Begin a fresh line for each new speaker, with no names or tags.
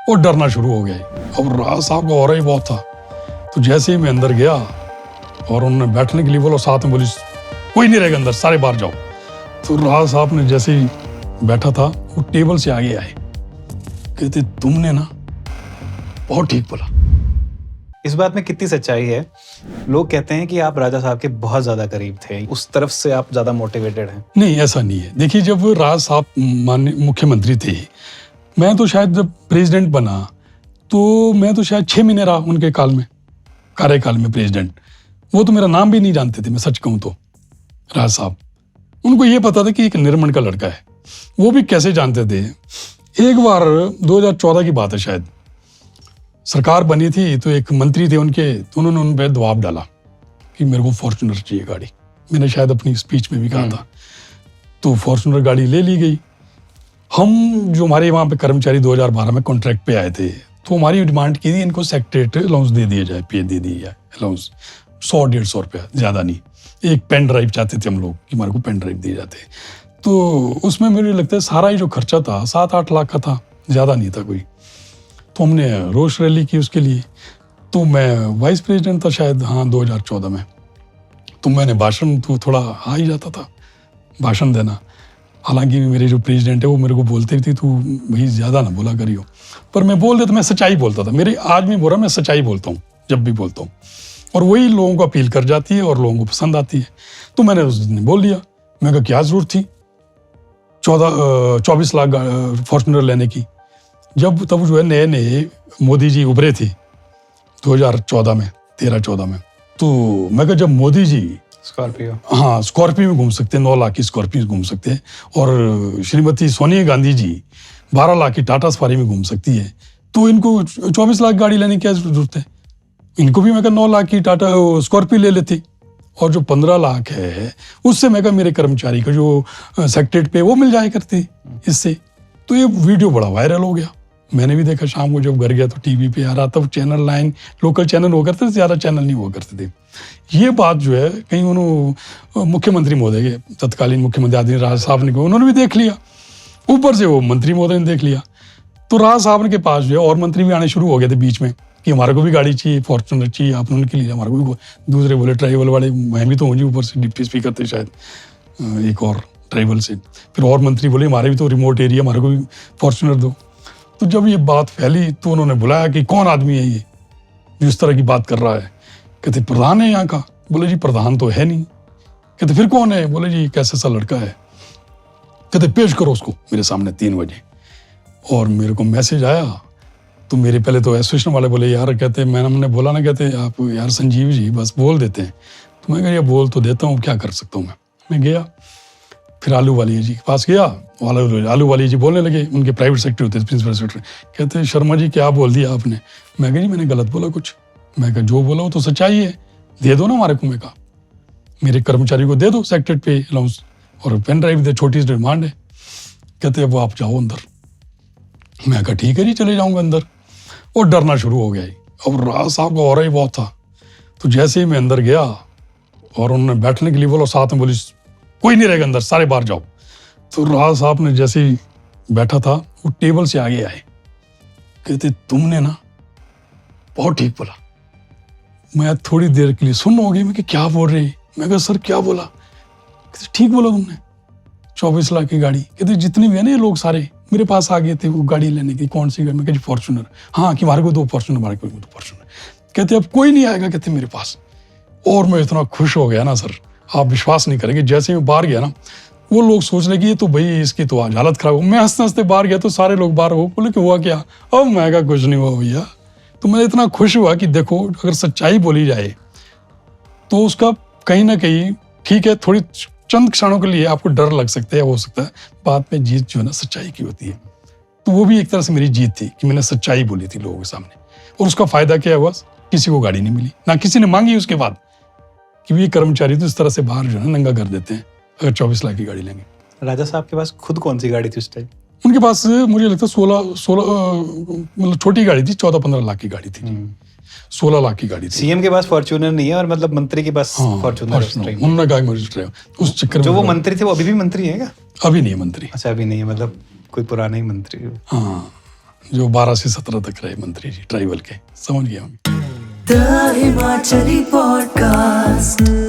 और डरना शुरू हो गया। अब राज साहब का और ही बहुत था। तो जैसे ही मैं अंदर गया और उन्होंने बैठने के लिए बोला, साथ में बोली कोई नहीं रहेगा अंदर, सारे बाहर जाओ। तो राज साहब ने जैसे ही बैठा था वो टेबल से आगे आए, कहते तुमने ना बहुत ठीक बोला।
इस बात में कितनी सच्चाई है? लोग कहते हैं कि आप राजा साहब के बहुत ज्यादा करीब थे, उस तरफ से आप ज्यादा मोटिवेटेड हैं।
नहीं, ऐसा नहीं है। देखिए, जब राज साहब माननीय मुख्यमंत्री थे, मैं तो शायद जब प्रेसिडेंट बना तो मैं तो शायद 6 महीने रहा उनके काल में, कार्यकाल में प्रेसिडेंट। वो तो मेरा नाम भी नहीं जानते थे, मैं सच कहूं तो। राज साहब, उनको ये पता था कि एक निर्मण का लड़का है। वो भी कैसे जानते थे? एक बार 2014 की बात है शायद, सरकार बनी थी तो एक मंत्री थे उनके, तो उन्होंने उन पर दबाव डाला कि मेरे को फॉर्च्यूनर चाहिए गाड़ी। मैंने शायद अपनी स्पीच में भी कहा था। तो फॉर्च्यूनर गाड़ी ले ली गई। हम जो हमारे वहाँ पे कर्मचारी 2012 में कॉन्ट्रैक्ट पे आए थे, तो हमारी डिमांड की थी इनको सेक्रेटरी अलाउंस दे दिया जाए, पे दे दिया जाए अलाउंस 100-150 रुपया, ज़्यादा नहीं। एक पेन ड्राइव चाहते थे हम लोग कि हमारे को पेन ड्राइव दिए जाते। तो उसमें मुझे लगता है सारा ही जो खर्चा था 7-8 लाख का था, ज़्यादा नहीं था कोई। तो हमने रोष रैली की उसके लिए। तो मैं वाइस प्रेसिडेंट था शायद, हाँ 2014 में। तो मैंने भाषण तो थोड़ा आ ही जाता था भाषण देना। हालांकि मेरे जो प्रेसिडेंट है वो मेरे को बोलते भी थे तू भाई ज़्यादा ना बोला करियो, पर मैं बोल देता, मैं सच्चाई बोलता था। मेरे आज भी बोल रहा, मैं सच्चाई बोलता हूँ जब भी बोलता हूँ, और वही लोगों को अपील कर जाती है और लोगों को पसंद आती है। तो मैंने उस दिन बोल दिया। मैं कहा क्या जरूरत थी 24 लाख फॉर्च्यूनर लेने की? जब तब जो है नए नए मोदी जी उभरे थे 2014 में, 13-14 में। तो मैं कहा जब मोदी जी
स्कॉर्पियो,
हाँ स्कॉर्पियो में घूम सकते हैं, 9 लाख की स्कॉर्पियो घूम सकते हैं, और श्रीमती सोनिया गांधी जी 12 लाख की टाटा सफारी में घूम सकती है, तो इनको 24 लाख गाड़ी लेने की क्या जरूरत है? इनको भी मैं कहा 9 लाख की टाटा स्कॉर्पियो ले लेते, और जो 15 लाख है उससे मैं कहा मेरे कर्मचारी का जो सेक्रेटरी पे वो मिल जाए करते इससे। तो ये वीडियो बड़ा वायरल हो गया। मैंने भी देखा, शाम को जब घर गया तो टीवी पे आ रहा, तब चैनल 9 लोकल चैनल हुआ करते थे, ज़्यादा चैनल नहीं हुआ करते थे। ये बात जो है कहीं उन्होंने मुख्यमंत्री महोदय के, तत्कालीन मुख्यमंत्री आदरणीय राज साहब ने, उन्होंने भी देख लिया, ऊपर से वो मंत्री महोदय ने देख लिया। तो राज साहब के पास जो है और मंत्री भी आने शुरू हो गए थे बीच में कि हमारे को भी गाड़ी चाहिए, फॉर्च्यूनर चाहिए, आपने उनके लिए हमारे को भी। दूसरे बोले ट्राइबल वाले, मैं भी तो हूँ जी, ऊपर से डिप्टी स्पीकर थे शायद एक और ट्राइबल से। फिर और मंत्री बोले हमारे भी तो रिमोट एरिया, हमारे को भी फॉर्च्यूनर दो। तो जब ये बात फैली तो उन्होंने बुलाया कि कौन आदमी है ये जो इस तरह की बात कर रहा है? कहते प्रधान है यहाँ का। बोले जी प्रधान तो है नहीं। कहते फिर कौन है? बोले जी कैसा सा लड़का है। कहते पेश करो उसको मेरे सामने 3 बजे। और मेरे को मैसेज आया तो मेरे पहले तो एसोसिएशन वाले बोले यार, कहते मैंने बोला ना, कहते आप यार संजीव जी बस बोल देते हैं। तो मैं कहा बोल तो देता हूँ, क्या कर सकता हूँ मैं गया। फिर आलू वाली जी के पास गया, आलू वाली जी बोलने लगे, उनके प्राइवेट सेक्रेटरी होते थे, प्रिंसिपल सेक्रेटरी। कहते शर्मा जी क्या बोल दिया आपने? मैं कहा जी मैंने गलत बोला कुछ। मैं कहा जो बोला वो तो सच्चाई है, दे दो ना हमारे को। मैं कहा मेरे कर्मचारी को दे दो सेक्रेटरी पे अलाउंस, और पेन ड्राइव दे, छोटी सी डिमांड है। कहते अब आप जाओ अंदर। मैं कहा ठीक है जी चले जाऊँगा अंदर। और डरना शुरू हो गया। अब राज साहब का और ही बहुत था। तो जैसे ही मैं अंदर गया और उन्होंने बैठने के लिए बोला, साथ में बोली कोई नहीं रहेगा अंदर, सारे बाहर जाओ। तो राज साहब ने जैसे ही बैठा था वो टेबल से आगे आए, कहते तुमने ना बहुत ठीक बोला। मैं थोड़ी देर के लिए सुन हो गई, मैं कि क्या बोल रही? मैं कहा सर क्या बोला? कहते ठीक बोला तुमने, 24 लाख की गाड़ी। कहते जितनी भी है ना ये लोग सारे मेरे पास आ गए थे वो गाड़ी लेने की। कौन सी गाड़ी? मैं कहा फॉर्च्यूनर। हाँ कि हमारे को 2 फॉर्च्यूनर, हमारे को 2 फॉर्च्यूनर। कहते अब कोई नहीं आएगा कहते मेरे पास। और मैं इतना खुश हो गया ना सर, आप विश्वास नहीं करेंगे। जैसे मैं बाहर गया ना, वो लोग सोच रहे कि ये तो भाई इसकी तो आज हालत खराब हो। मैं हंसते हंसते बाहर गया तो सारे लोग बाहर हो बोले कि हुआ क्या? अब मैं कहा कुछ नहीं हुआ भैया। तो मैं इतना खुश हुआ कि देखो अगर सच्चाई बोली जाए तो उसका कहीं ना कहीं ठीक है, थोड़ी चंद क्षणों के लिए आपको डर लग सकता है, हो सकता है बाद में जीत जो है ना सच्चाई की होती है। तो वो भी एक तरह से मेरी जीत थी कि मैंने सच्चाई बोली थी लोगों के सामने। और उसका फायदा क्या हुआ? किसी को गाड़ी नहीं मिली, ना किसी ने मांगी उसके बाद कि ये कर्मचारी तो इस तरह से बाहर जो है नंगा कर देते हैं अगर 24 लाख की गाड़ी लेंगे।
राजा साहब के पास खुद कौन सी गाड़ी थी उस टाइम?
उनके पास मुझे लगता है 16 मतलब छोटी गाड़ी थी, 14-15 लाख की गाड़ी थी, 16 लाख की गाड़ी थी।
सीएम के पास फॉर्च्यूनर नहीं है और मतलब मंत्री के पास फॉर्च्यूनर है।
उन्होंने कहा मुझे उस चक्कर में
जो वो मंत्री थे वो अभी भी मंत्री है क्या?
अभी नहीं है मंत्री।
अच्छा अभी नहीं है, मतलब कोई पुराना ही मंत्री।
हाँ जो 12 से 17 तक रहे मंत्री जी ट्राइबल के, समझ गया हम।
The Himachali podcast.